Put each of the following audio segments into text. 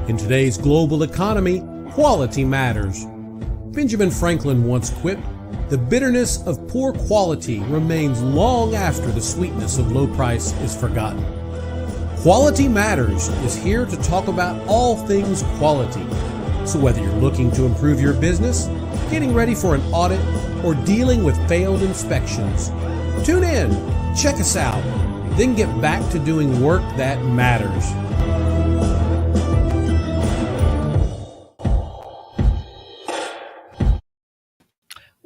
In today's global economy, quality matters. Benjamin Franklin once quipped, "The bitterness of poor quality remains long after the sweetness of low price is forgotten." Quality Matters is here to talk about all things quality. So whether you're looking to improve your business, getting ready for an audit, or dealing with failed inspections, tune in, check us out, then get back to doing work that matters.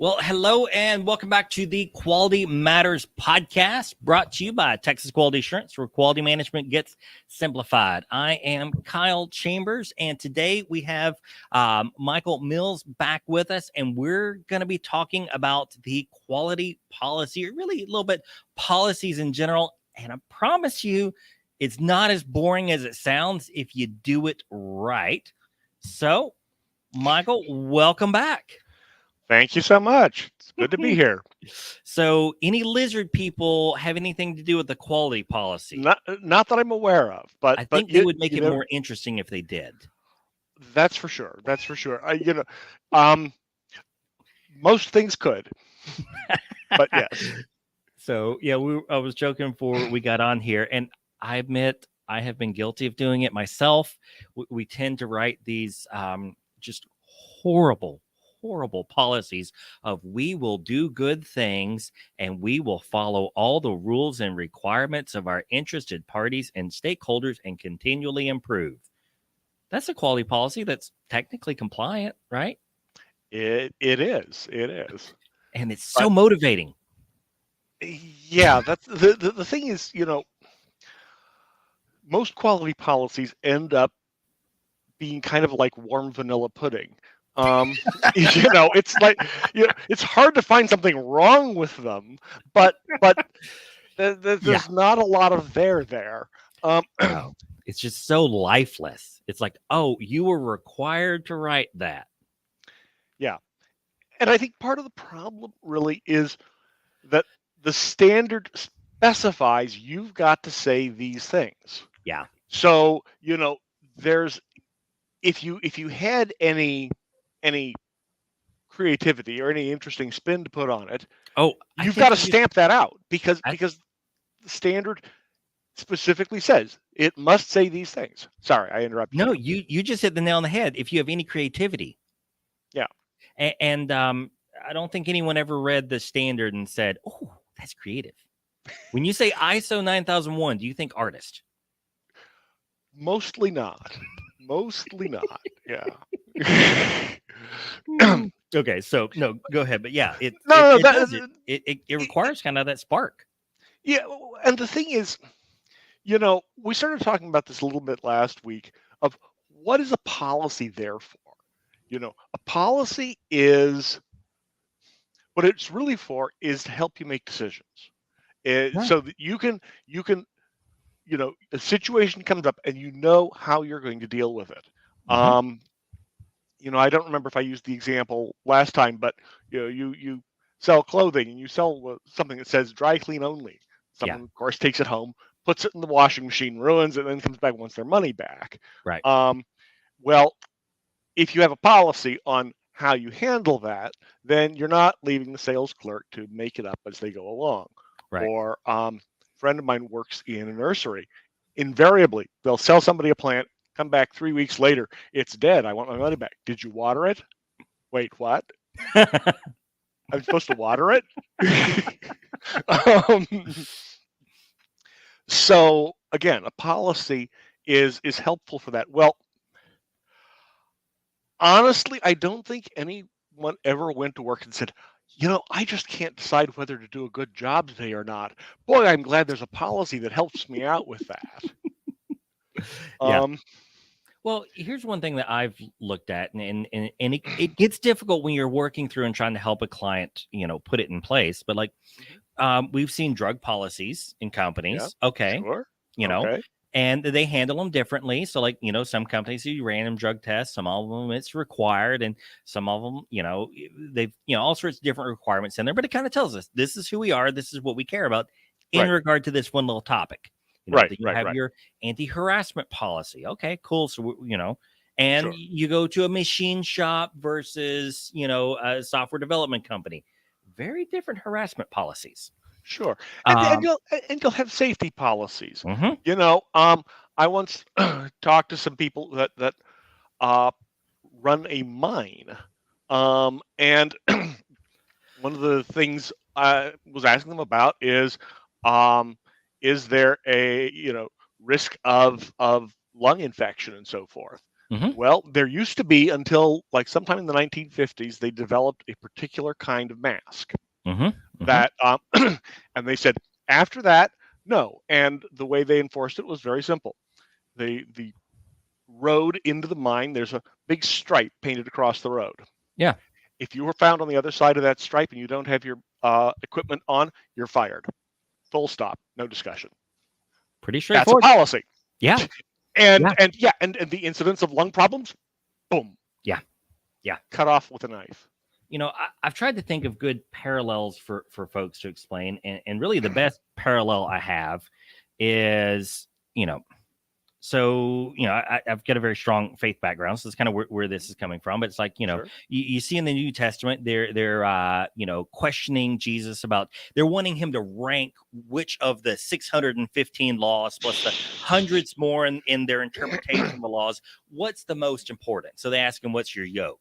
Well, hello and welcome back to the Quality Matters podcast, brought to you by Texas Quality Assurance, where quality management gets simplified. I am Kyle Chambers, and today we have Michael Mills back with us, and we're going to be talking about the quality policy, or really a little bit policies in general. And I promise you, it's not as boring as it sounds if you do it right. So, Michael, welcome back. Thank you so much. It's good to be here. So, any lizard people have anything to do with the quality policy? Not that I'm aware of, but I think they would make it more interesting if they did. That's for sure. That's for sure. Most things could, but yes. So, yeah, I was joking before we got on here, and I admit I have been guilty of doing it myself. We tend to write these just horrible policies of we will do good things and we will follow all the rules and requirements of our interested parties and stakeholders and continually improve. That's a quality policy that's technically compliant, right? It is. And it's so motivating. Yeah, that's the thing is, most quality policies end up being kind of like warm vanilla pudding. It's like, it's hard to find something wrong with them, but there's not a lot of there. No, it's just so lifeless. It's like, oh, you were required to write that. Yeah. And I think part of the problem really is that the standard specifies you've got to say these things. Yeah. So, there's, if you had any creativity or any interesting spin to put on it, you've got to stamp that out because the standard specifically says it must say these things. Sorry, I interrupted. No, you just hit the nail on the head. If you have any creativity. Yeah. And I don't think anyone ever read the standard and said, "Oh, that's creative." When you say ISO 9001, do you think artist? Mostly not. Yeah. Okay, so no, go ahead. But yeah, it requires kind of that spark. Yeah, and the thing is, we started talking about this a little bit last week of what is a policy there for? A policy is, what it's really for is to help you make decisions. So that you can, a situation comes up and you know how you're going to deal with it. Mm-hmm. I don't remember if I used the example last time, but you sell clothing and you sell something that says dry clean only. Someone, of course, takes it home, puts it in the washing machine, ruins it, and then comes back and wants their money back. Right. Well, if you have a policy on how you handle that, then you're not leaving the sales clerk to make it up as they go along. Right. Or a friend of mine works in a nursery. Invariably, they'll sell somebody a plant, come back 3 weeks later, it's dead. I want my money back. Did you water it? Wait, what? I'm supposed to water it? So again, a policy is helpful for that. Well, honestly, I don't think anyone ever went to work and said, I just can't decide whether to do a good job today or not. Boy, I'm glad there's a policy that helps me out with that. Yeah. Well, here's one thing that I've looked at, and it gets difficult when you're working through and trying to help a client, put it in place. But like, we've seen drug policies in companies. Yeah, okay. Sure. Okay. And they handle them differently. So like, some companies do random drug tests, some of them it's required, and some of them, they've, all sorts of different requirements in there, but it kind of tells us this is who we are. This is what we care about in regard to this one little topic. Right, then you right, have right. your anti-harassment policy. Okay, cool. So, and Sure. you go to a machine shop versus, a software development company. Very different harassment policies. Sure. And Um, you'll have safety policies. mhm, I once talked to some people that uh, run a mine, and one of the things I was asking them about is there a risk of lung infection and so forth. mhm, Well, there used to be until like sometime in the 1950s, they developed a particular kind of mask mhm, mhm. that, and they said after that, no. And the way they enforced it was very simple. The road into the mine, there's a big stripe painted across the road. Yeah, If you were found on the other side of that stripe and you don't have your equipment on, you're fired. Full stop. No discussion. pretty That's a straightforward. policy. Yeah, And yeah, and the incidence of lung problems, boom, yeah, yeah. cut off with a knife. I've tried to think of good parallels for folks to explain, and really the best parallel I have is, I've got a very strong faith background, so it's kind of where this is coming from. But it's like, Sure. you see in the New Testament, they're questioning Jesus about, they're wanting him to rank which of the 615 laws plus the hundreds more in their interpretation of the laws, what's the most important. So they ask him, what's your yoke?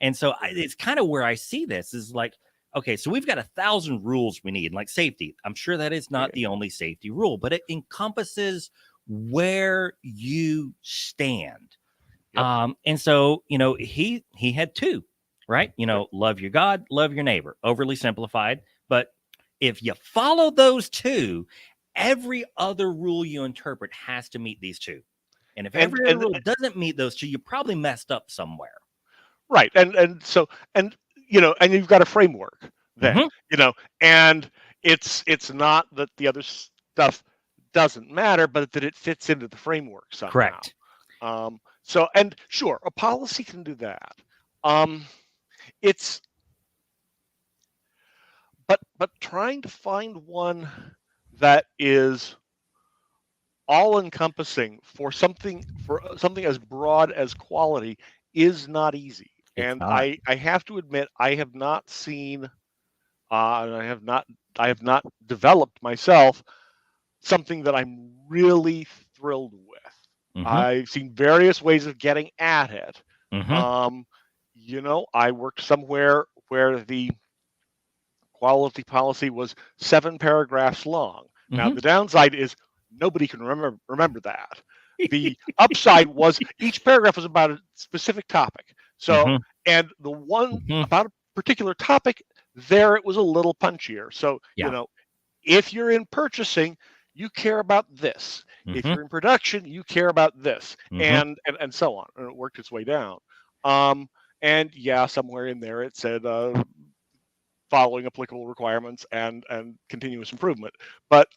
And so it's kind of where I see this is like, okay, so we've got 1,000 rules we need, like safety. I'm sure that is not the only safety rule, but it encompasses where you stand. Yep. And so, he had two, right? Love your God, love your neighbor. Overly simplified. But if you follow those two, every other rule you interpret has to meet these two. And if every other rule doesn't meet those two, you probably messed up somewhere. Right. And so and you've got a framework then, and it's not that the other stuff doesn't matter, but that it fits into the framework somehow. Correct. So, and sure, a policy can do that. It's but trying to find one that is all encompassing for something as broad as quality is not easy. And I have to admit, I have not seen, and I have not developed myself something that I'm really thrilled with. I've seen various ways of getting at it. I worked somewhere where the quality policy was 7 paragraphs long. Now, the downside is nobody can remember that. The upside was each paragraph was about a specific topic. So, and the one about a particular topic, there it was a little punchier. So, if you're in purchasing, you care about this. If you're in production, you care about this, and so on. And it worked its way down. And yeah, somewhere in there it said following applicable requirements and continuous improvement. But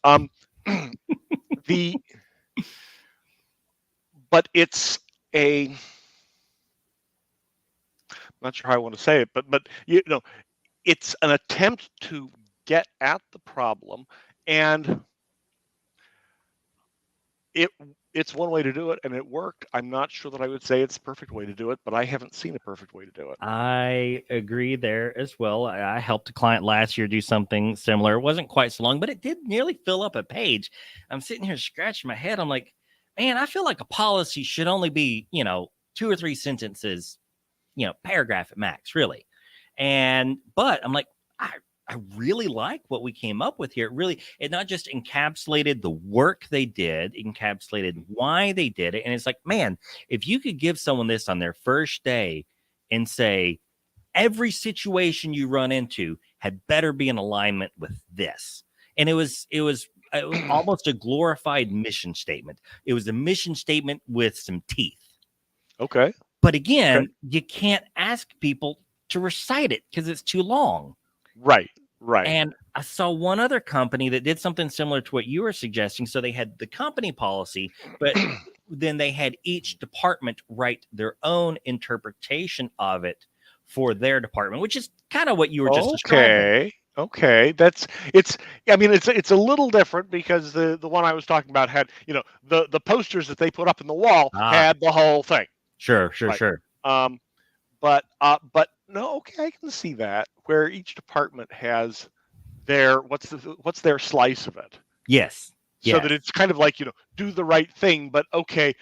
but it's I'm not sure how I want to say it, but it's an attempt to get at the problem, and it's one way to do it, and it worked. I'm not sure that I would say it's the perfect way to do it, but I haven't seen a perfect way to do it. I agree there as well. I helped a client last year do something similar. It wasn't quite so long, but it did nearly fill up a page. I'm sitting here scratching my head. I'm like, man, I feel like a policy should only be, 2 or 3 sentences, paragraph at max, really. But I'm like, I really like what we came up with here. It not just encapsulated the work they did, encapsulated why they did it. And it's like, man, if you could give someone this on their first day and say, every situation you run into had better be in alignment with this. And it was almost a glorified mission statement. It was a mission statement with some teeth. Okay. But again, you can't ask people to recite it because it's too long. Right. And I saw one other company that did something similar to what you were suggesting. So they had the company policy, but then they had each department write their own interpretation of it for their department, which is kind of what you were just describing. Okay, it's. I mean, it's a little different because the one I was talking about had, the posters that they put up in the wall Ah, had the whole thing, sure, right? sure. Um, but no, okay, I can see that where each department has their what's their slice of it, Yes, so yes. that it's kind of like, do the right thing, but okay,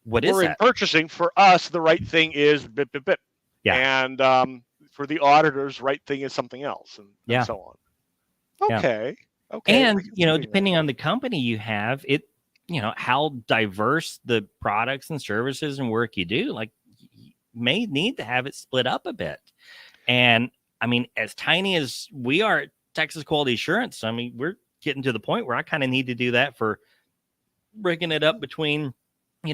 What is we're in that? purchasing. For us, the right thing is bip bip bip, Yeah, and for the auditors, right thing is something else, and yeah, so on. yeah. Okay, okay, I And, can see doing that. depending on the company you have, how diverse the products and services and work you do, like, you may need to have it split up a bit. And I mean, as tiny as we are at Texas Quality Assurance, I mean, we're getting to the point where I kind of need to do that for breaking it up between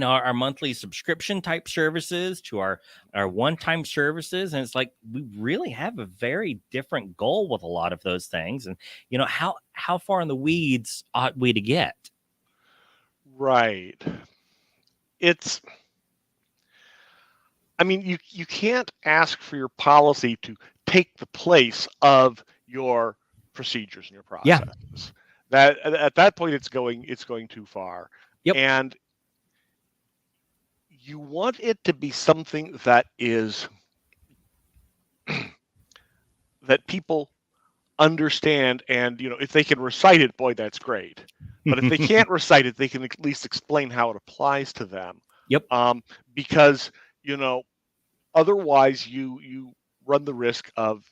our monthly subscription type services to our one-time services. And it's like we really have a very different goal with a lot of those things. And how far in the weeds ought we to get? Right. It's, I mean, you can't ask for your policy to take the place of your procedures and your Yeah. processes. That at that point it's going too far. Yep. And you want it to be something that is that people understand, and if they can recite it, boy, that's great. But if they can't recite it, they can at least explain how it applies to them. Yep. Because otherwise you run the risk of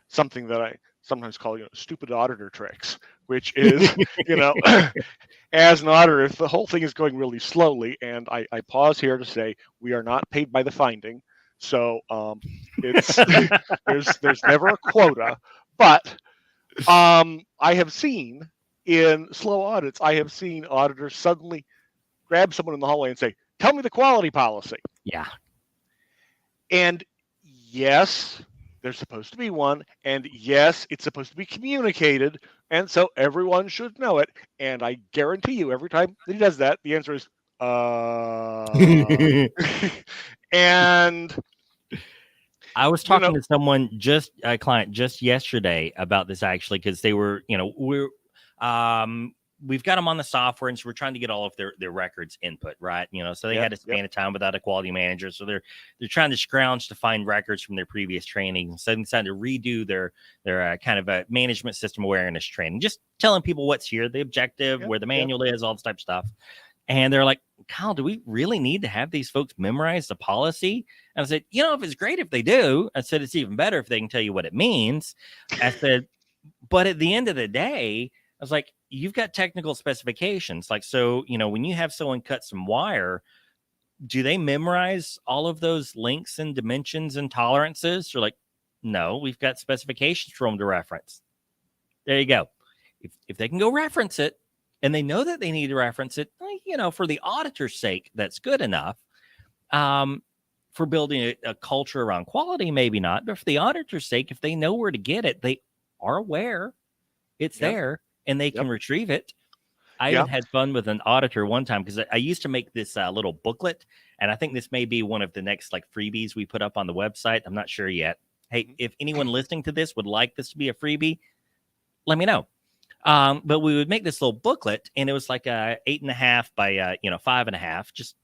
something that I sometimes call stupid auditor tricks, which is as an auditor, if the whole thing is going really slowly, and I pause here to say we are not paid by the finding, so it's there's never a quota, but I have seen in slow audits, I have seen auditors suddenly grab someone in the hallway and say, "Tell me the quality policy." Yeah. And yes, there's supposed to be one, and yes, it's supposed to be communicated, and so everyone should know it. And I guarantee you, every time that he does that, the answer is, and I was talking to someone, a client just yesterday, about this actually, because they were, we've got them on the software, and so we're trying to get all of their records input, right? So they had a span of time without a quality manager, so they're trying to scrounge to find records from their previous training. So they decided to redo their kind of a management system awareness training, just telling people what's here, the objective, where the manual is, all this type of stuff. And they're like, "Kyle, do we really need to have these folks memorize the policy?" And I said, if it's great if they do. I said, it's even better if they can tell you what it means. I said, but at the end of the day, I was like, you've got technical specifications. Like, so, when you have someone cut some wire, do they memorize all of those links and dimensions and tolerances? You're like, no, we've got specifications for them to reference. There you go. If they can go reference it, and they know that they need to reference it, for the auditor's sake, that's good enough. For building a culture around quality, maybe not, but for the auditor's sake, if they know where to get it, they are aware it's there and they can retrieve it. I even had fun with an auditor one time, because I used to make this little booklet, and I think this may be one of the next freebies we put up on the website. I'm not sure yet. Hey, if anyone listening to this would like this to be a freebie, let me know. But we would make this little booklet, and it was like 8.5 by 5.5, just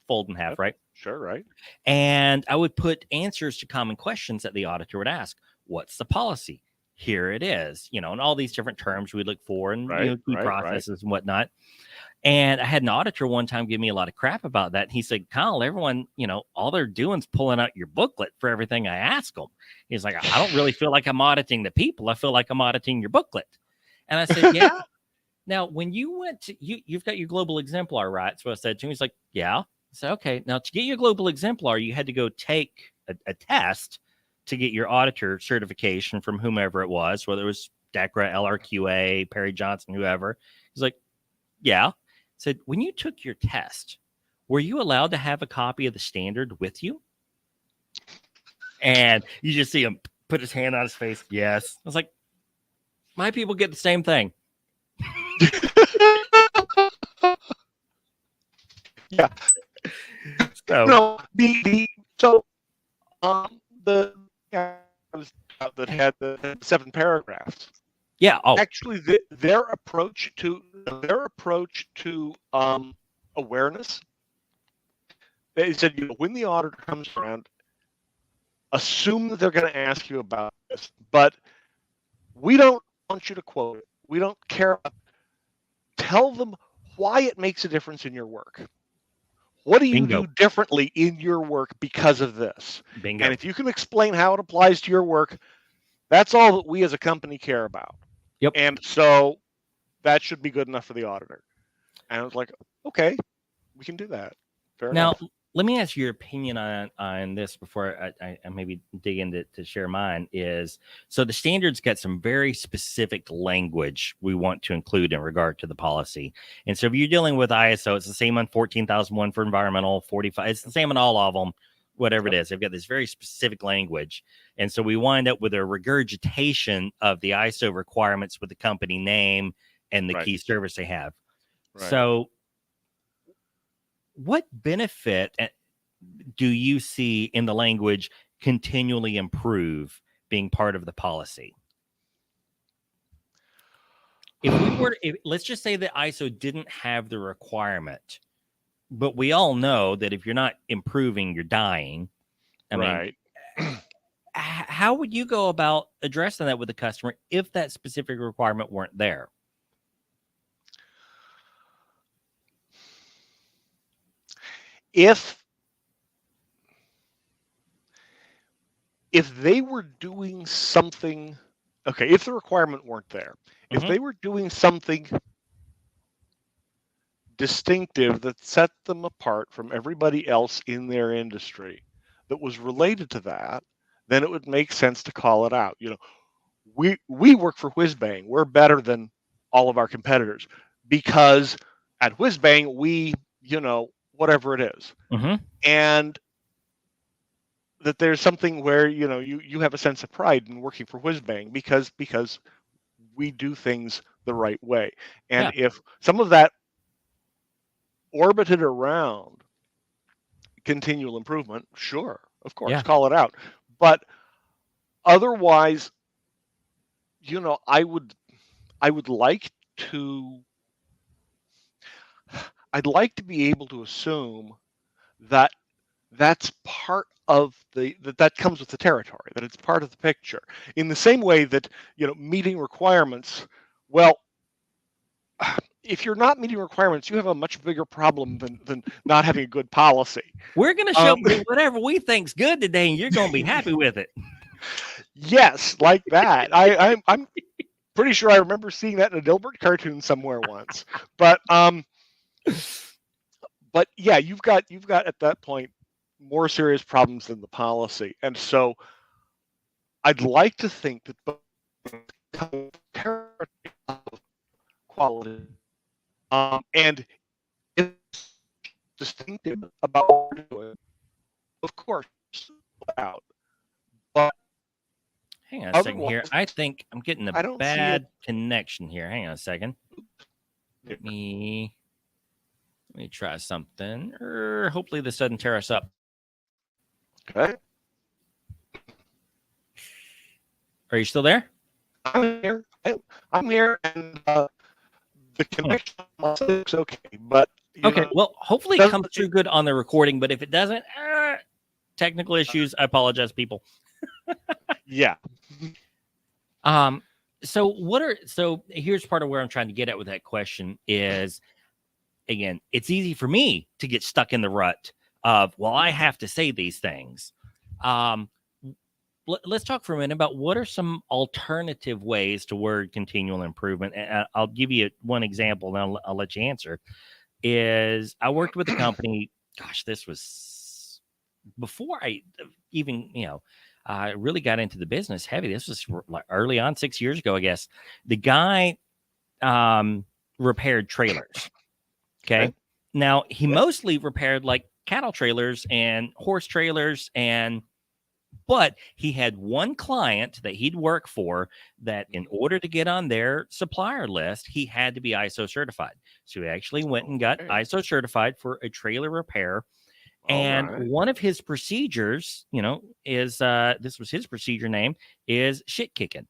fold in half, right? Sure, right. And I would put answers to common questions that the auditor would ask. What's the policy? Here it is, and all these different terms we look for, and key processes and whatnot. And I had an auditor one time give me a lot of crap about that. He said, "Kyle, everyone, all they're doing is pulling out your booklet for everything I ask them." He's like, "I don't really feel like I'm auditing the people. I feel like I'm auditing your booklet." And I said, "Yeah." Now, when you went to, you've got your global exemplar, right? So I said to him, he's like, "Yeah." I said, "Okay. Now, to get your global exemplar, you had to go take a test to get your auditor certification from whomever it was, whether it was DECRA, LRQA, Perry Johnson, whoever." He's like, "Yeah." I said, "When you took your test, were you allowed to have a copy of the standard with you?" And you just see him put his hand on his face. Yes. I was like, my people get the same thing. Yeah. So no, the that had the 7 paragraphs. Yeah. Oh, Actually, their approach to awareness. They said, when the auditor comes around, assume that they're going to ask you about this, but we don't want you to quote it. We don't care. Tell them why it makes a difference in your work. What do you bingo. do differently in your work because of this? Bingo. And if you can explain how it applies to your work, that's all that we as a company care about. Yep. And so that should be good enough for the auditor. And I was like, okay, we can do that. Fair enough. Now, let me ask your opinion on this before I maybe dig into to share mine. Is so the standards got some very specific language we want to include in regard to the policy. And so if you're dealing with ISO, it's the same on 14,001 for environmental, 45. It's the same on all of them, whatever it is. They've got this very specific language. And so we wind up with a regurgitation of the ISO requirements with the company name and the key service they have. Right. So what benefit do you see in the language continually improve being part of the policy? If we were, let's just say that ISO didn't have the requirement, but we all know that if you're not improving, you're dying. I mean, how would you go about addressing that with the customer if that specific requirement weren't there? If they were doing something, okay, if the requirement weren't there, if they were doing something distinctive that set them apart from everybody else in their industry that was related to that, then it would make sense to call it out. We work for Whizbang. We're better than all of our competitors because at Whizbang, we, whatever it is. And that there's something where, you have a sense of pride in working for Whizbang because we do things the right way. And if some of that orbited around continual improvement, sure, of course, call it out. But otherwise, I would like to be able to assume that that's part of that comes with the territory, that it's part of the picture. In the same way that, meeting requirements, well, if you're not meeting requirements, you have a much bigger problem than not having a good policy. We're going to show you whatever we think's good today, and you're going to be happy with it. Yes, like that. I'm pretty sure I remember seeing that in a Dilbert cartoon somewhere once. But yeah, you've got at that point more serious problems than the policy, and so I'd like to think that both quality and it's distinctive about what we're doing, of course, out. But hang on a second here. I think I'm getting a bad connection here. Hang on a second. Let me try something. Hopefully this doesn't tear us up. Okay. Are you still there? I'm here. I'm here, and the connection looks okay. But okay, well, hopefully it comes through good on the recording. But if it doesn't, technical issues. I apologize, people. Yeah. So here's part of where I'm trying to get at with that question is, again, it's easy for me to get stuck in the rut of, well, I have to say these things. Let's talk for a minute about what are some alternative ways to word continual improvement. And I'll give you one example, and I'll let you answer. Is I worked with a company, gosh, this was before I even, I really got into the business heavy. This was early on, 6 years ago, I guess. The guy repaired trailers. Okay. Now, he mostly repaired like cattle trailers and horse trailers, but he had one client that he'd work for that in order to get on their supplier list, he had to be ISO certified. So he actually went and got ISO certified for a trailer repair. And one of his procedures, is this was his procedure name, is shit kicking.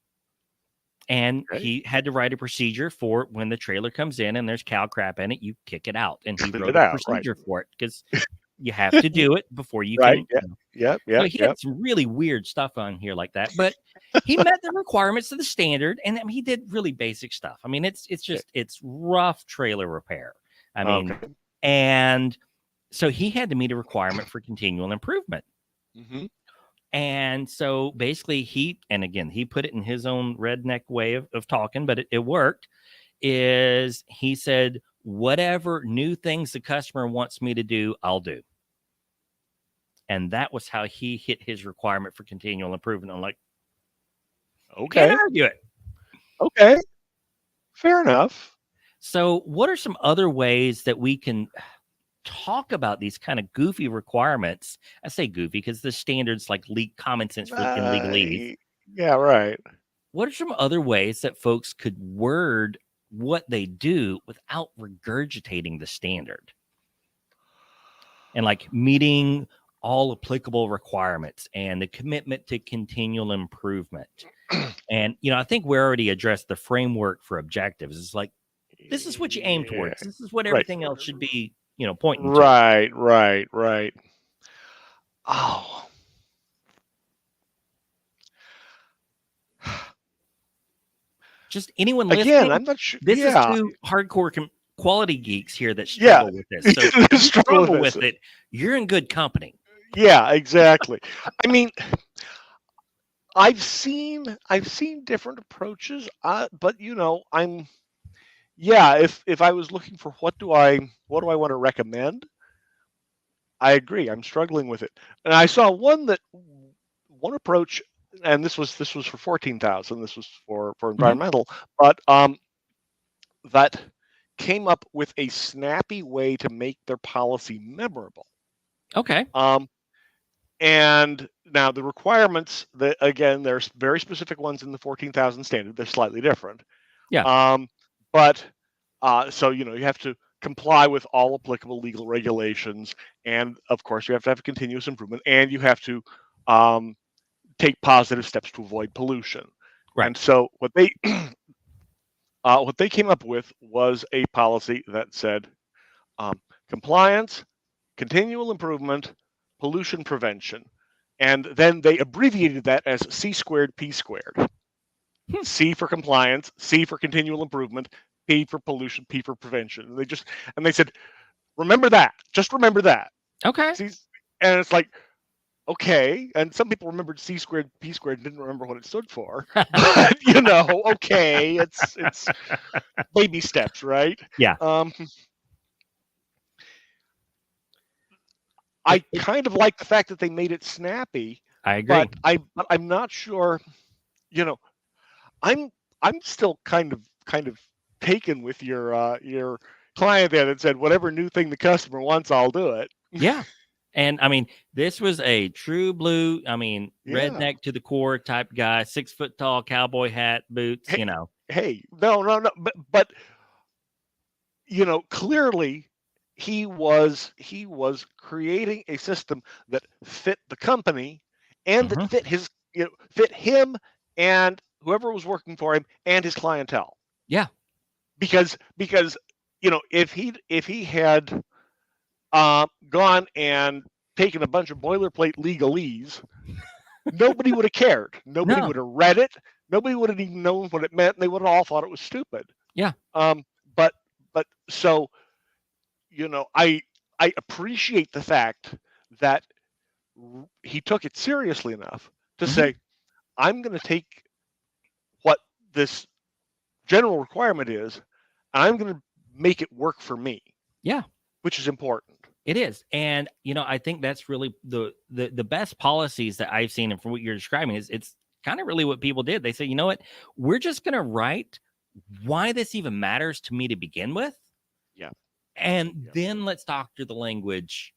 And Okay. he had to write a procedure for when the trailer comes in and there's cow crap in it, you kick it out. And he Kick wrote it a out, right. procedure for it because you have to do it before you Right. can. Yeah. So he had some really weird stuff on here like that, but he met the requirements of the standard, and I mean, he did really basic stuff. I mean, it's rough trailer repair. I mean, Okay. and so he had to meet a requirement for continual improvement. Mm-hmm. And so basically he put it in his own redneck way of talking, but it worked, is he said, whatever new things the customer wants me to do, I'll do. And that was how he hit his requirement for continual improvement. I'm like, okay, can't argue it. Okay, fair enough. So what are some other ways that we can talk about these kind of goofy requirements? I say goofy because the standards like common sense in legalese. Yeah, right. What are some other ways that folks could word what they do without regurgitating the standard? And like meeting all applicable requirements and the commitment to continual improvement. And, I think we already addressed the framework for objectives. It's like, this is what you aim towards. This is what everything else should be, pointing to. Right. Oh. Just anyone listening. Again, I'm not sure. This is two hardcore quality geeks here that struggle with this. So if you struggle with it, you're in good company. Yeah, exactly. I mean, I've seen different approaches, but if I was looking for what do I want to recommend, I agree. I'm struggling with it, and I saw one approach, and this was for 14,000. This was for environmental, but that came up with a snappy way to make their policy memorable. Okay. And now the requirements, there's very specific ones in the 14,000 standard. They're slightly different. Yeah. But so you have to comply with all applicable legal regulations, and of course you have to have a continuous improvement, and you have to take positive steps to avoid pollution. Right. And so what they came up with was a policy that said compliance, continual improvement, pollution prevention, and then they abbreviated that as C squared P squared. C for compliance, C for continual improvement, P for pollution, P for prevention. And they said, remember that. Just remember that. Okay. And it's like, okay. And some people remembered C squared P squared and didn't remember what it stood for. But okay, it's baby steps, right? Yeah. I kind of like the fact that they made it snappy. I agree. But I'm not sure. I'm still kind of taken with your client there that said whatever new thing the customer wants, I'll do it. Yeah. And I mean, this was a true blue, redneck to the core type guy, 6 foot tall, cowboy hat, boots, Hey, no, but clearly he was creating a system that fit the company and that fit him and whoever was working for him and his clientele. Yeah. Because if he had gone and taken a bunch of boilerplate legalese, nobody would have cared. Nobody would have read it. Nobody would have even known what it meant. And they would have all thought it was stupid. Yeah. But so, I appreciate the fact that he took it seriously enough to say, I'm going to take what this general requirement is, and I'm going to make it work for me. Yeah. Which is important. It is. And, I think that's really the best policies that I've seen. And from what you're describing is it's kind of really what people did. They say, you know what, we're just going to write why this even matters to me to begin with. Yeah. And then let's doctor the language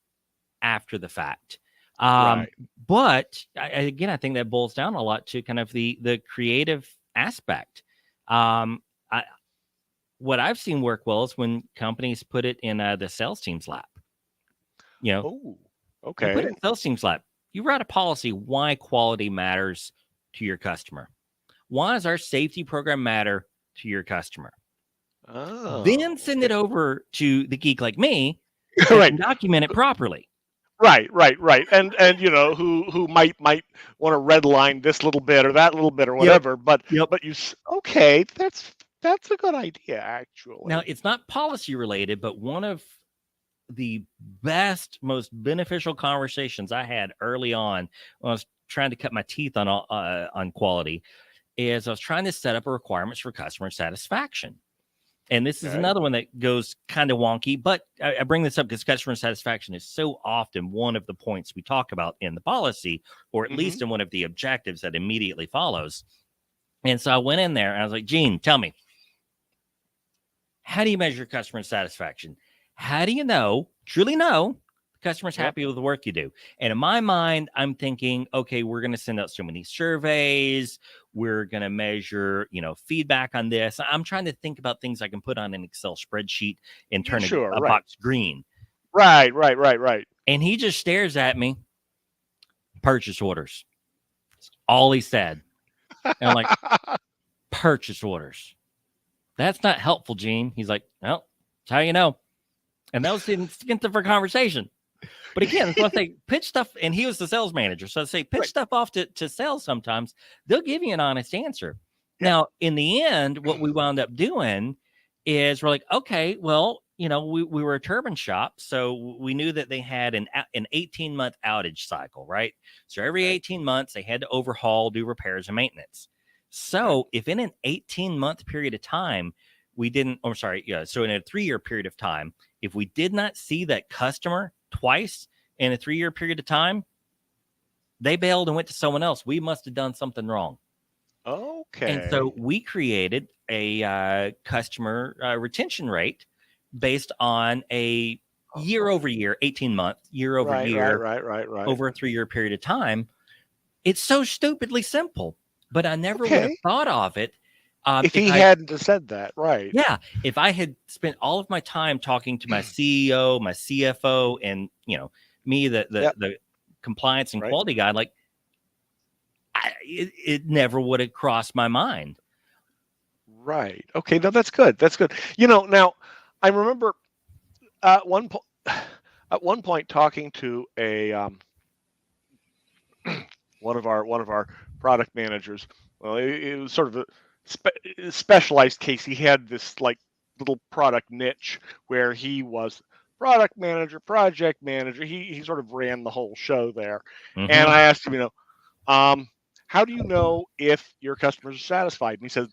after the fact. Right. But I think that boils down a lot to kind of the creative aspect. What I've seen work well is when companies put it in the sales team's lap. Oh, okay. You put it in sales team's lap. You write a policy why quality matters to your customer. Why does our safety program matter to your customer? Oh, Then send it over to the geek like me that right. can document it properly. Right. And who might want to redline this little bit or that little bit or whatever. But okay, that's a good idea, actually. Now, it's not policy related, but one of the best, most beneficial conversations I had early on when I was trying to cut my teeth on quality is I was trying to set up a requirements for customer satisfaction. And this is another one that goes kind of wonky, but I bring this up because customer satisfaction is so often one of the points we talk about in the policy, or at least in one of the objectives that immediately follows. And so I went in there and I was like, Gene, tell me, how do you measure customer satisfaction? How do you truly know the customer's happy with the work you do? And in my mind, I'm thinking, okay, we're going to send out so many surveys. We're going to measure, feedback on this. I'm trying to think about things I can put on an Excel spreadsheet and turn a box green. Right. And he just stares at me. Purchase orders. That's all he said. And I'm like, purchase orders. That's not helpful, Gene. He's like, well, that's how you know. And that was the extent of our conversation. But again, so I say pitch stuff, and he was the sales manager. So I say pitch stuff off to sales sometimes. They'll give you an honest answer. Now, in the end, what we wound up doing is we're like, okay, well, we were a turbine shop. So we knew that they had an 18-month outage cycle, right? So every 18 months, they had to overhaul, do repairs and maintenance. So if in an 18-month period of time, so in a 3-year period of time, if we did not see that customer twice in a 3-year period of time, they bailed and went to someone else. We must have done something wrong. Okay. And so we created a customer retention rate based on a year-over-year, 18-month, year-over-year, right. over a 3-year period of time. It's so stupidly simple, but I never would have thought of it. If he hadn't said that, right? Yeah. If I had spent all of my time talking to my CEO, my CFO, and me, the compliance and quality guy, like it never would have crossed my mind. Right. Okay. No, that's good. That's good. Now I remember at one point talking to a one of our product managers. Well, it was sort of a specialized case. He had this little product niche where he was product manager, project manager. He sort of ran the whole show there. And I asked him, how do you know if your customers are satisfied? And he says,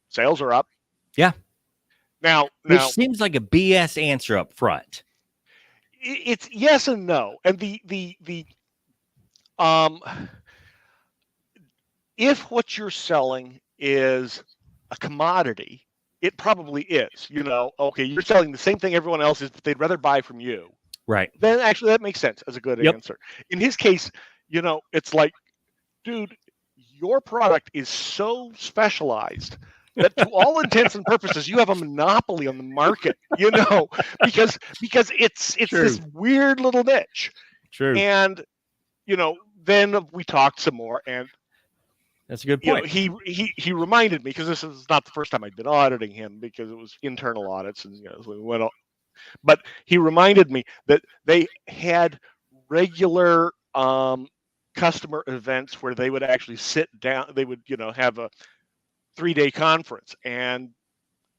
sales are up. Yeah. Now, which seems like a BS answer up front. It's yes and no. And if what you're selling is a commodity, it probably is. Okay, you're selling the same thing everyone else is, but they'd rather buy from you. Right. Then actually that makes sense as a good answer. In his case, it's like, dude, your product is so specialized that to all intents and purposes, you have a monopoly on the market, because it's this weird little niche. True. And, then we talked some more, and that's a good point. He reminded me, because this is not the first time I'd been auditing him, because it was internal audits, and so we went on. But he reminded me that they had regular customer events where they would actually sit down. They would have a 3-day conference and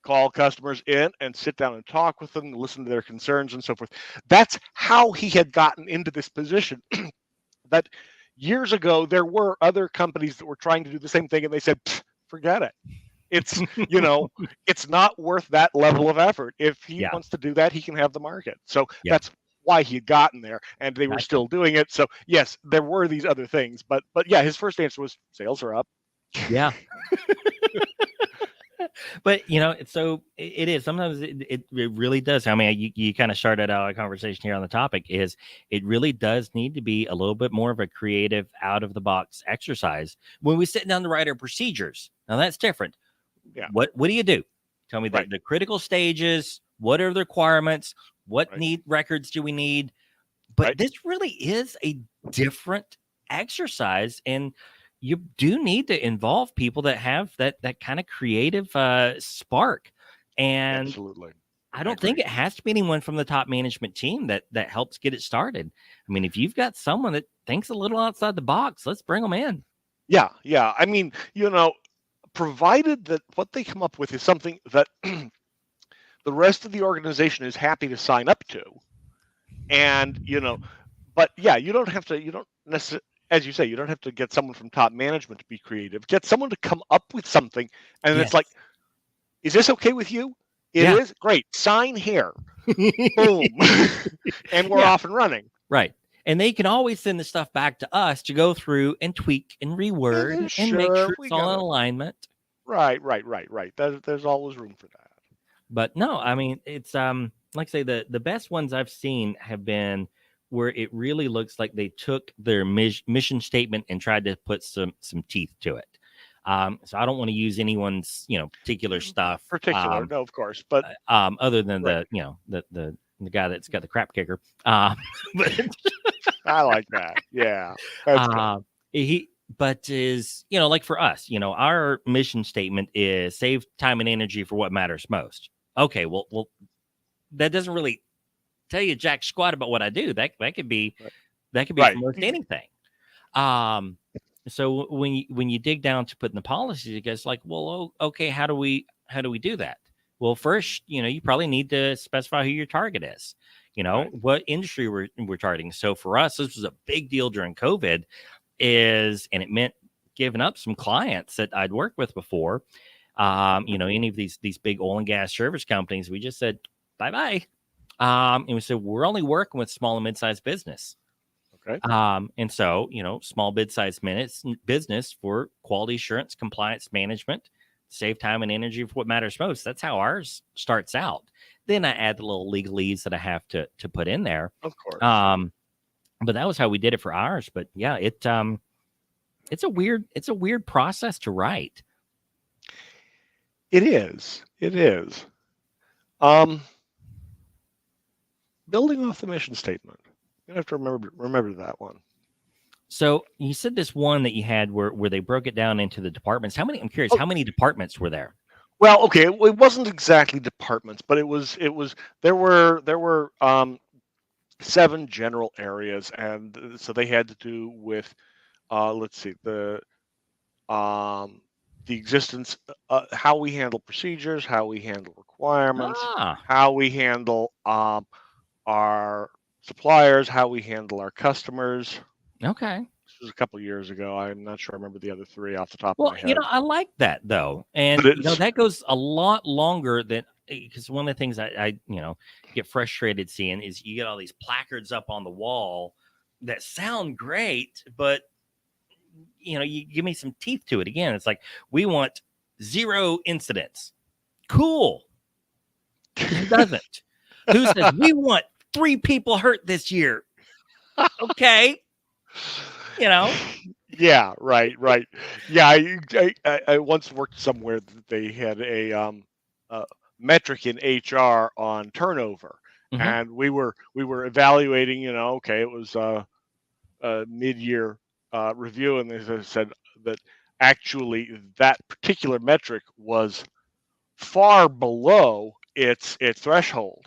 call customers in and sit down and talk with them, listen to their concerns and so forth. That's how he had gotten into this position. That years ago, there were other companies that were trying to do the same thing, and they said, forget it. It's, it's not worth that level of effort. If he wants to do that, he can have the market. So that's why he had gotten there, and they were still doing it. So yes, there were these other things, but yeah, his first answer was sales are up. Yeah. But so it is. Sometimes it really does. I mean, you kind of started out a conversation here on the topic. Is it really does need to be a little bit more of a creative, out of the box exercise when we sit down to write our procedures. Now that's different. Yeah. What do you do? Tell me the critical stages. What are the requirements? What records do we need? But this really is a different exercise, and you do need to involve people that have that kind of creative spark. And Absolutely. I don't think it has to be anyone from the top management team that helps get it started. I mean, if you've got someone that thinks a little outside the box, let's bring them in. Yeah. I mean, provided that what they come up with is something that the rest of the organization is happy to sign up to. And, but yeah, you don't necessarily, as you say, you don't have to get someone from top management to be creative. Get someone to come up with something. And Yes. it's like, is this okay with you? It is? Great. Sign here. Boom. And we're off and running. Right. And they can always send the stuff back to us to go through and tweak and reword and make sure it's all in alignment. Right. There's always room for that. But no, I mean, it's like I say, the best ones I've seen have been where it really looks like they took their mission statement and tried to put some teeth to it. So I don't want to use anyone's, particular stuff. No, of course, but other than the guy that's got the crap kicker. But I like that. Yeah. That's but is, like for us, our mission statement is save time and energy for what matters most. Okay, well, that doesn't really tell you jack squat about what I do. That could be for most anything. So when you dig down to putting the policies, it goes like, well, okay, how do we do that? Well, first, you probably need to specify who your target is. What industry we're targeting. So for us, this was a big deal during COVID, and it meant giving up some clients that I'd worked with before. Any of these big oil and gas service companies, we just said bye. And we said we're only working with small and mid-sized business. Okay. And so, small mid-sized business for quality assurance, compliance management, save time and energy for what matters most. That's how ours starts out. Then I add the little legalese that I have to put in there. Of course. But that was how we did it for ours. But yeah, it's a weird process to write. It is. Building off the mission statement. You have to remember that one. So you said this one that you had where they broke it down into the departments. I'm curious, how many departments were there? Well, okay, it wasn't exactly departments, but there were 7 general areas, and so they had to do with the existence, how we handle procedures, how we handle requirements, how we handle our suppliers, how we handle our customers. Okay. This was a couple of years ago. I'm not sure I remember the other 3 off the top of my head. I like that though. And that goes a lot longer than, because one of the things I get frustrated seeing is you get all these placards up on the wall that sound great, but you give me some teeth to it. Again, it's like, we want 0 incidents. Cool. Who doesn't? Who says we want 3 people hurt this year? Okay. Yeah, right. Yeah, I once worked somewhere that they had a metric in HR on turnover, and we were evaluating. Okay, it was a mid-year review, and they said that actually that particular metric was far below its threshold.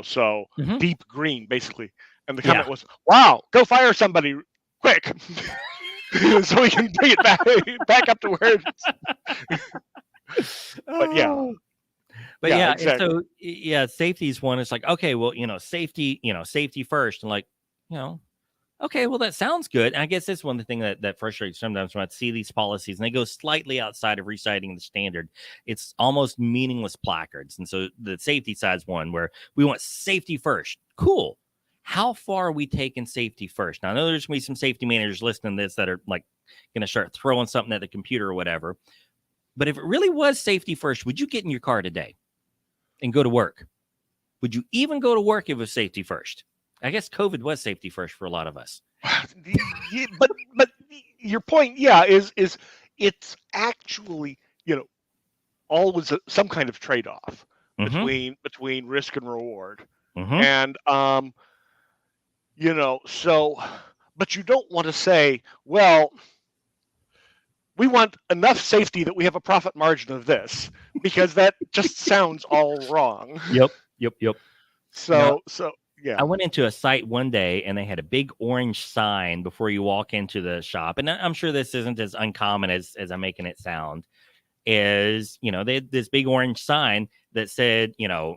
So deep green, basically. And the comment was, "Wow, go fire somebody quick, so we can bring it back up to where it's." But yeah. Exactly. So safety's one. It's like, okay, well, safety first, and like, okay, well, that sounds good. And I guess that's one of the things that frustrates sometimes when I see these policies and they go slightly outside of reciting the standard. It's almost meaningless placards. And so the safety side's one where we want safety first. Cool. How far are we taking safety first? Now, I know there's going to be some safety managers listening to this that are like going to start throwing something at the computer or whatever. But if it really was safety first, would you get in your car today and go to work? Would you even go to work if it was safety first? I guess COVID was safety first for a lot of us. But your point, is it's actually, always some kind of trade-off between risk and reward. And so, but you don't want to say, well, we want enough safety that we have a profit margin of this, because that just sounds all wrong. Yep. So yeah. I went into a site one day and they had a big orange sign before you walk into the shop. And I'm sure this isn't as uncommon as I'm making it sound. Is, they had this big orange sign that said, your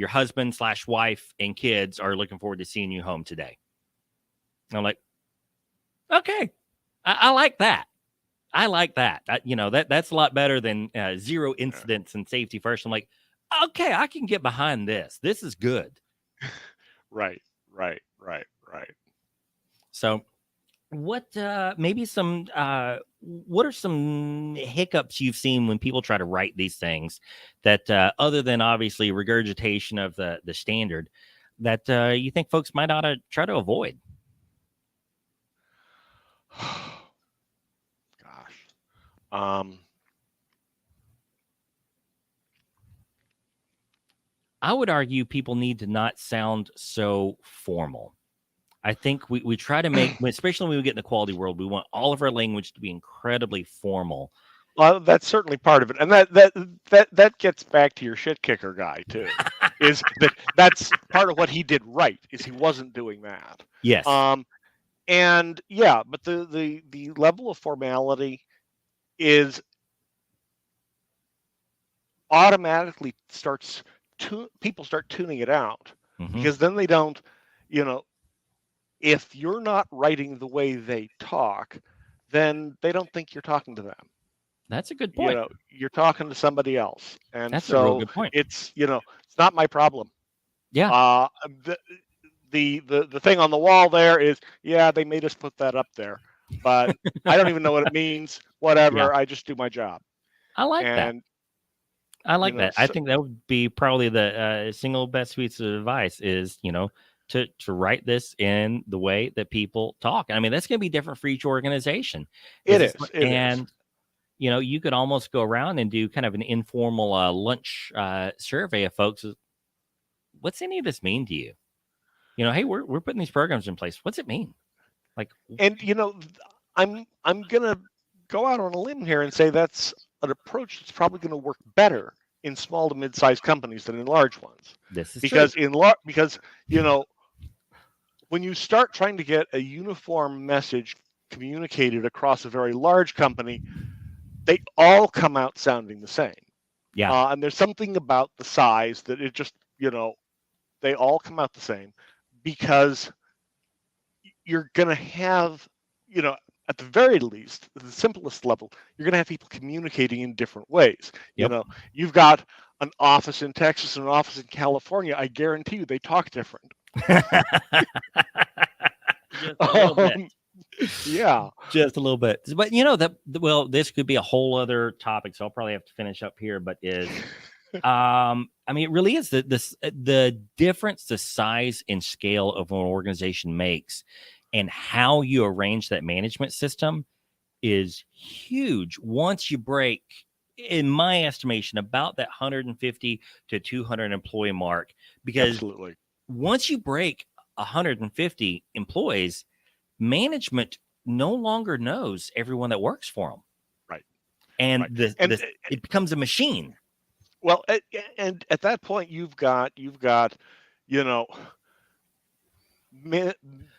husband / wife and kids are looking forward to seeing you home today. And I'm like, okay, I like that. I like that. That's a lot better than 0 incidents and safety first. I'm like, okay, I can get behind this. This is good. Right. So what maybe some what are some hiccups you've seen when people try to write these things that other than obviously regurgitation of the standard that you think folks might ought to try to avoid? Gosh. I would argue people need to not sound so formal. I think we try to make, especially when we get in the quality world, we want all of our language to be incredibly formal. Well, that's certainly part of it, and that gets back to your shit kicker guy too. Is that's part of what he did right? Is he wasn't doing that? Yes. And yeah, but the level of formality is automatically people start tuning it out, because then they don't, if you're not writing the way they talk, then they don't think you're talking to them. That's a good point. You're talking to somebody else, and that's so a real good point. It's it's not my problem. Yeah. The thing on the wall there is, yeah, they made us put that up there, but I don't even know what it means. Whatever, yeah. I just do my job. I like that. I like that. I think that would be probably the single best piece of advice is, to write this in the way that people talk. I mean, that's going to be different for each organization. It is. You could almost go around and do kind of an informal lunch survey of folks. What's any of this mean to you? Hey, we're putting these programs in place. What's it mean? And I'm gonna go out on a limb here and say that's an approach that's probably going to work better in small to mid-sized companies than in large ones. This is because true. Because when you start trying to get a uniform message communicated across a very large company, they all come out sounding the same. Yeah. And there's something about the size that it just, they all come out the same, because you're going to have, at the very least, at the simplest level, you're going to have people communicating in different ways. Yep. You've got an office in Texas and an office in California. I guarantee you they talk different. Just a little bit. Yeah. Just a little bit. But this could be a whole other topic, so I'll probably have to finish up here, but it really is the difference the size and scale of an organization makes and how you arrange that management system is huge. Once you break, in my estimation, about that 150 to 200 employee mark, because absolutely, once you break 150 employees, management no longer knows everyone that works for them. Right. And it becomes a machine. Well, and at that point, you've got the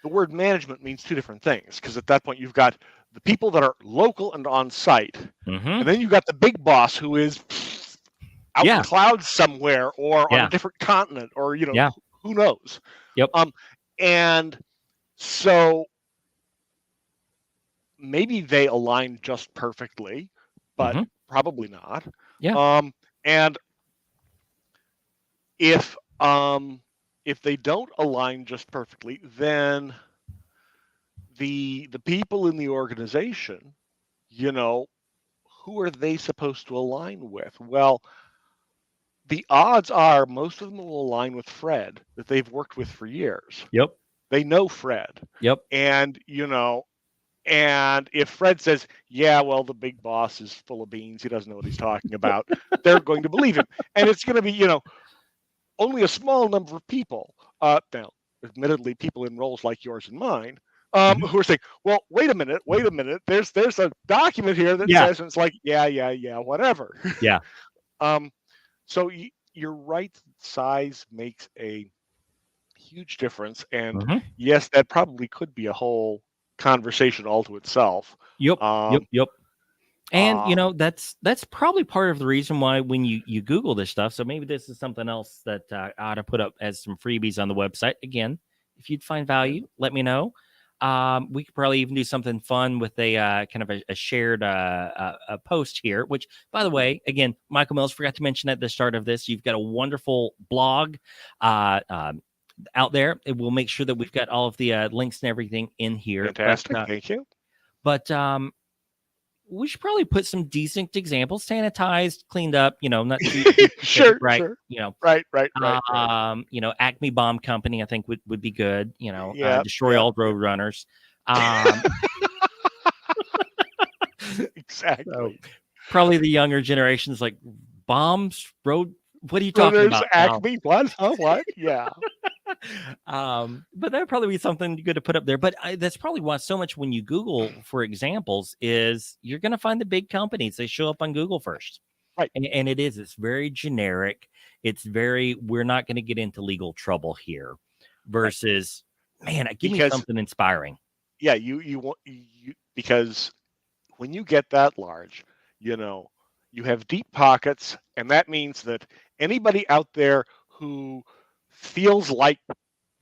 word management means two different things, because at that point you've got the people that are local and on site, and then you've got the big boss who is out in the clouds somewhere or on a different continent, or who knows. Yep. And so maybe they align just perfectly, but probably not. Yeah. And if they don't align just perfectly, then the people in the organization, who are they supposed to align with? Well, the odds are most of them will align with Fred, that they've worked with for years. Yep. They know Fred. Yep. And, and if Fred says, yeah, well, the big boss is full of beans, he doesn't know what he's talking about, they're going to believe him. And it's going to be, only a small number of people, now, admittedly, people in roles like yours and mine, who are saying, well, wait a minute. There's a document here that says, and it's like, yeah, whatever. Yeah. So you're right. Size makes a huge difference. And yes, that probably could be a whole conversation all to itself. Yep. And that's probably part of the reason why when you Google this stuff. So maybe this is something else that I ought to put up as some freebies on the website. Again, if you'd find value, let me know. We could probably even do something fun with a kind of a shared a post here, which, by the way, again, Michael Mills forgot to mention at the start of this, you've got a wonderful blog out there. We'll make sure that we've got all of the links and everything in here. Fantastic. Thank you. But we should probably put some decent examples, sanitized, cleaned up, not too sure, right, sure. Right. Right. Acme Bomb Company, I think would be good, destroy all road runners. Exactly. So probably the younger generations like bombs, road. What are you talking about? Acme, what? Oh, what? Yeah. But that'd probably be something good to put up there. But that's probably why so much when you Google for examples is you're going to find the big companies. They show up on Google first. Right. And it's very generic. It's very, we're not going to get into legal trouble here versus, man, give me something inspiring. Yeah. You because when you get that large, you have deep pockets, and that means that anybody out there who feels like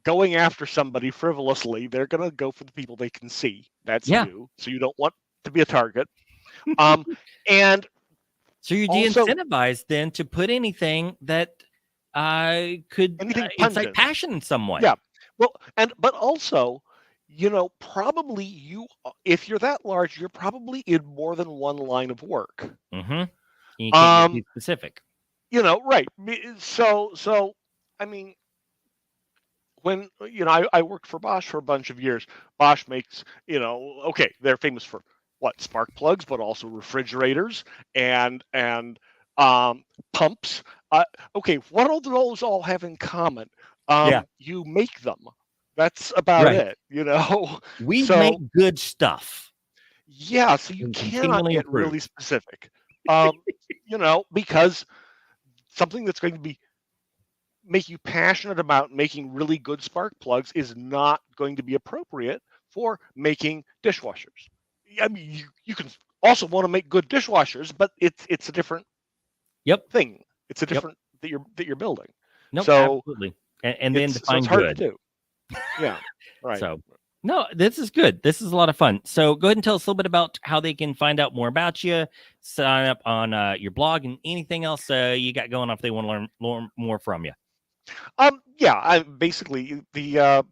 going after somebody frivolously, they're going to go for the people they can see. That's you. So you don't want to be a target. And so you're de-incentivized then to put anything that could incite passion in some way. Yeah. Well, but also, probably if you're that large, you're probably in more than one line of work. Mm-hmm. You can't be specific. Right. So I mean, when I worked for Bosch for a bunch of years. Bosch makes they're famous for what, spark plugs, but also refrigerators and pumps. What do those all have in common? You make them. That's about it. We make good stuff. Yeah, so you cannot get really specific. Because something that's going to make you passionate about making really good spark plugs is not going to be appropriate for making dishwashers. I mean, you can also want to make good dishwashers, but it's a different thing. It's a different that you're building. No, absolutely. And then define it's hard good. to do. Yeah, right. So no, this is good. This is a lot of fun. So go ahead and tell us a little bit about how they can find out more about you, sign up on your blog, and anything else you got going on if they want to learn more from you. I basically the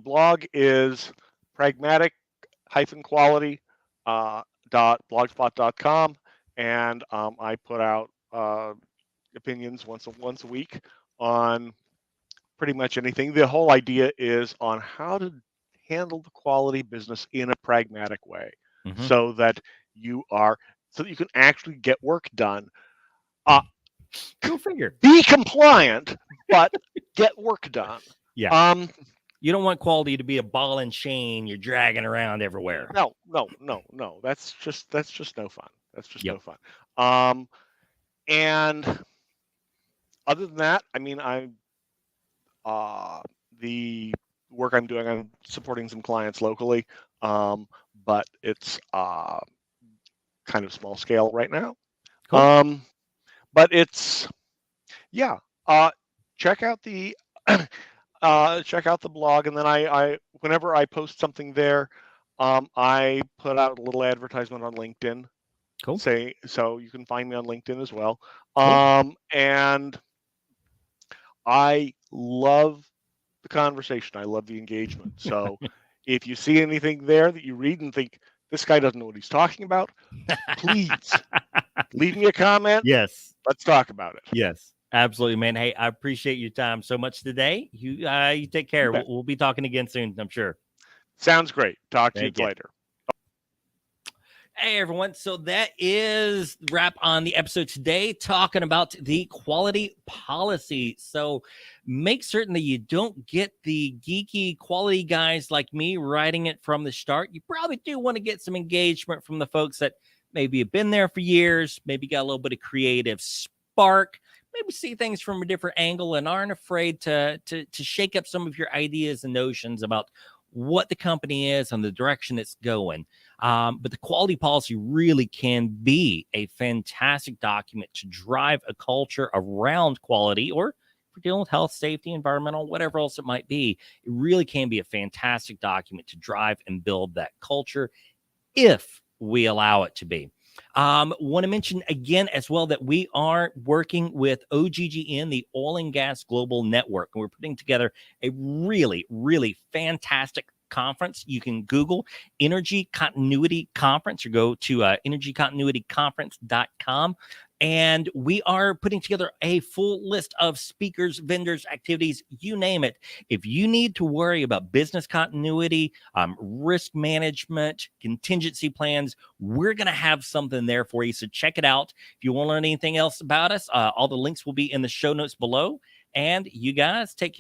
blog is pragmatic-quality.blogspot.com, and I put out opinions once a week on pretty much anything. The whole idea is on how to handle the quality business in a pragmatic way, so that you can actually get work done. Go figure. Be compliant, but get work done. Yeah. You don't want quality to be a ball and chain you're dragging around everywhere. No. That's just no fun. That's just no fun. And other than that, I mean, the work I'm doing, I'm supporting some clients locally, but it's kind of small scale right now. Cool. But it's check out the blog, and then I whenever I post something there, I put out a little advertisement on LinkedIn. Cool. So you can find me on LinkedIn as well. Cool. And I love the conversation. I love the engagement. So if you see anything there that you read and think this guy doesn't know what he's talking about, please leave me a comment. Yes. Let's talk about it. Yes, absolutely, man. Hey, I appreciate your time so much today. You take care. We'll be talking again soon, I'm sure. Sounds great. Talk to you later. Hey, everyone. So that is the wrap on the episode today, talking about the quality policy. So make certain that you don't get the geeky quality guys like me writing it from the start. You probably do want to get some engagement from the folks that maybe have been there for years, maybe got a little bit of creative spark, maybe see things from a different angle and aren't afraid to shake up some of your ideas and notions about what the company is and the direction it's going. But the quality policy really can be a fantastic document to drive a culture around quality, or if we're dealing with health, safety, environmental, whatever else it might be. It really can be a fantastic document to drive and build that culture if we allow it to be. Want to mention again as well that we are working with OGGN, the Oil and Gas Global Network, and we're putting together a really, really fantastic conference. You can Google Energy Continuity Conference or go to energycontinuityconference.com. And we are putting together a full list of speakers, vendors, activities, you name it. If you need to worry about business continuity, risk management, contingency plans, we're going to have something there for you. So check it out. If you want to learn anything else about us, all the links will be in the show notes below. And you guys take care.